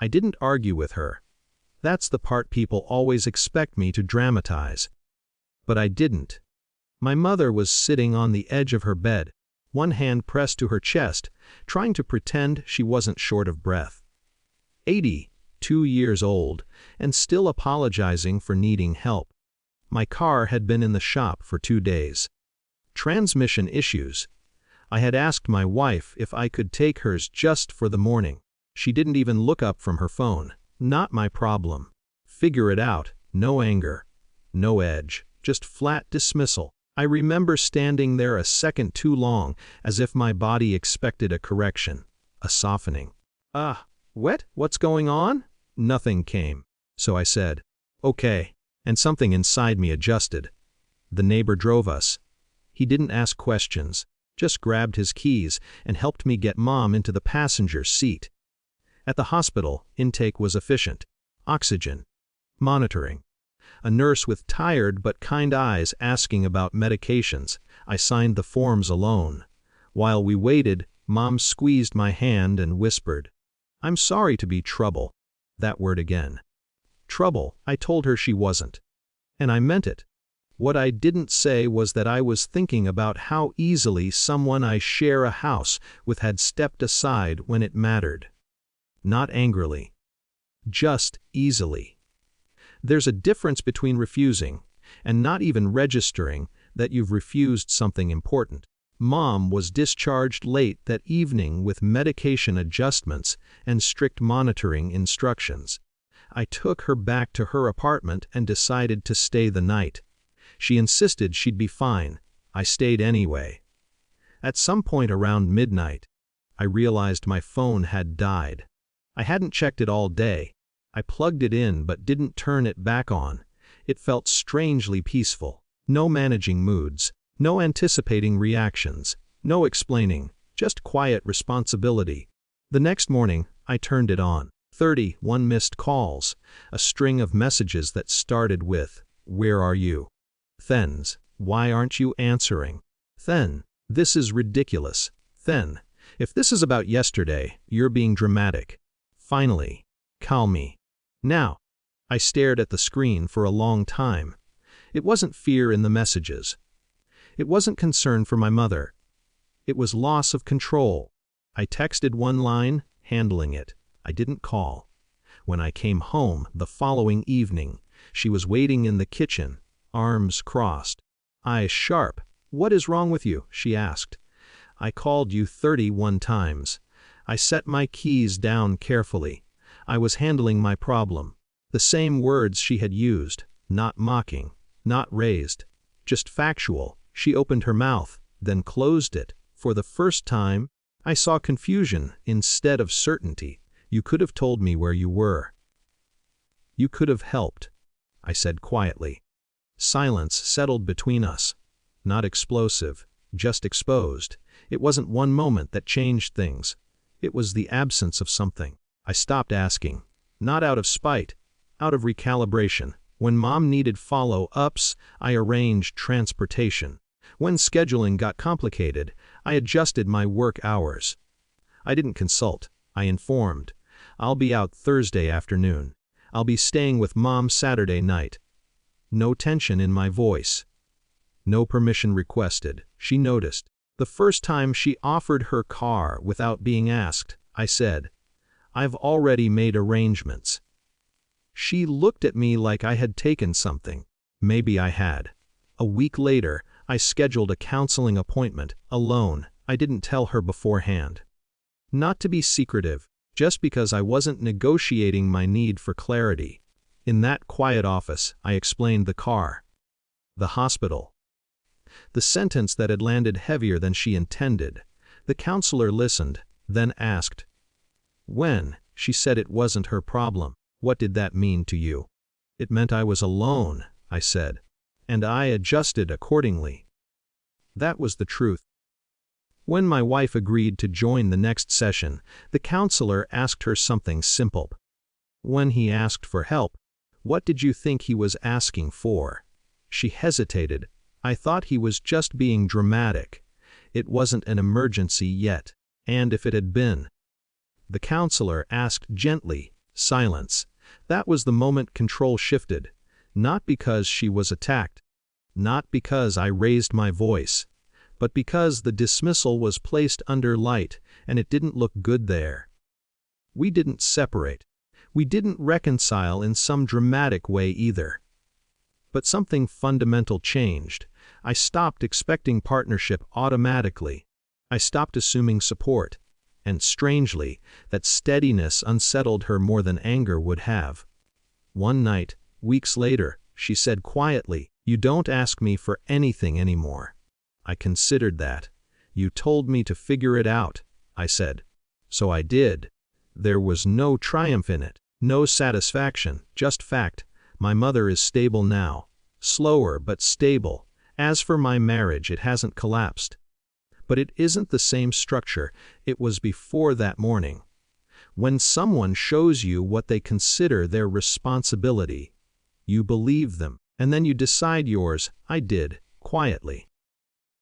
I didn't argue with her. That's the part people always expect me to dramatize. But I didn't. My mother was sitting on the edge of her bed, one hand pressed to her chest, trying to pretend she wasn't short of breath. 82 years old, and still apologizing for needing help. My car had been in the shop for 2 days. Transmission issues. I had asked my wife if I could take hers just for the morning. She didn't even look up from her phone. Not my problem. Figure it out. No anger. No edge. Just flat dismissal. I remember standing there a second too long, as if my body expected a correction. A softening. What's going on? Nothing came. So I said, okay, and something inside me adjusted. The neighbor drove us. He didn't ask questions, just grabbed his keys and helped me get Mom into the passenger seat. At the hospital, intake was efficient. Oxygen. Monitoring. A nurse with tired but kind eyes asking about medications. I signed the forms alone. While we waited, Mom squeezed my hand and whispered, "I'm sorry to be trouble." That word again. Trouble, I told her she wasn't. And I meant it. What I didn't say was that I was thinking about how easily someone I share a house with had stepped aside when it mattered. Not angrily. Just easily. There's a difference between refusing and not even registering that you've refused something important. Mom was discharged late that evening with medication adjustments and strict monitoring instructions. I took her back to her apartment and decided to stay the night. She insisted she'd be fine. I stayed anyway. At some point around midnight, I realized my phone had died. I hadn't checked it all day. I plugged it in but didn't turn it back on. It felt strangely peaceful. No managing moods, no anticipating reactions, no explaining, just quiet responsibility. The next morning, I turned it on. 31 missed calls, a string of messages that started with, "Where are you?" Thens, "Why aren't you answering?" Then, "This is ridiculous." Then, "If this is about yesterday, you're being dramatic." Finally, "Call me." Now, I stared at the screen for a long time. It wasn't fear in the messages. It wasn't concern for my mother. It was loss of control. I texted one line, handling it. I didn't call. When I came home the following evening, she was waiting in the kitchen, arms crossed, eyes sharp. "What is wrong with you?" she asked. "I called you 31 times. I set my keys down carefully. I was handling my problem." The same words she had used, not mocking, not raised, just factual. She opened her mouth, then closed it. For the first time, I saw confusion instead of certainty. "You could have told me where you were. You could have helped," I said quietly. Silence settled between us. Not explosive, just exposed. It wasn't one moment that changed things. It was the absence of something. I stopped asking. Not out of spite, out of recalibration. When Mom needed follow-ups, I arranged transportation. When scheduling got complicated, I adjusted my work hours. I didn't consult. I informed. "I'll be out Thursday afternoon. I'll be staying with Mom Saturday night." No tension in my voice. No permission requested. She noticed. The first time she offered her car without being asked, I said, "I've already made arrangements." She looked at me like I had taken something. Maybe I had. A week later, I scheduled a counseling appointment, alone. I didn't tell her beforehand. Not to be secretive, just because I wasn't negotiating my need for clarity. In that quiet office, I explained the car, the hospital, the sentence that had landed heavier than she intended. The counselor listened, then asked, "When?" She said it wasn't her problem. "What did that mean to you?" "It meant I was alone," I said, "and I adjusted accordingly." That was the truth. When my wife agreed to join the next session, the counselor asked her something simple. When he asked for help, what did you think he was asking for? She hesitated. I thought he was just being dramatic. It wasn't an emergency yet. And if it had been? The counselor asked gently, Silence. That was the moment control shifted. Not because she was attacked. Not because I raised my voice. But because the dismissal was placed under light, and it didn't look good there. We didn't separate. We didn't reconcile in some dramatic way either. But something fundamental changed. I stopped expecting partnership automatically. I stopped assuming support. And strangely, that steadiness unsettled her more than anger would have. One night, weeks later, she said quietly, "You don't ask me for anything anymore." I considered that. "You told me to figure it out," I said. So I did. There was no triumph in it, no satisfaction, just fact. My mother is stable now. Slower but stable. As for my marriage, it hasn't collapsed. But it isn't the same structure it was before that morning. When someone shows you what they consider their responsibility, you believe them, and then you decide yours. I did, quietly.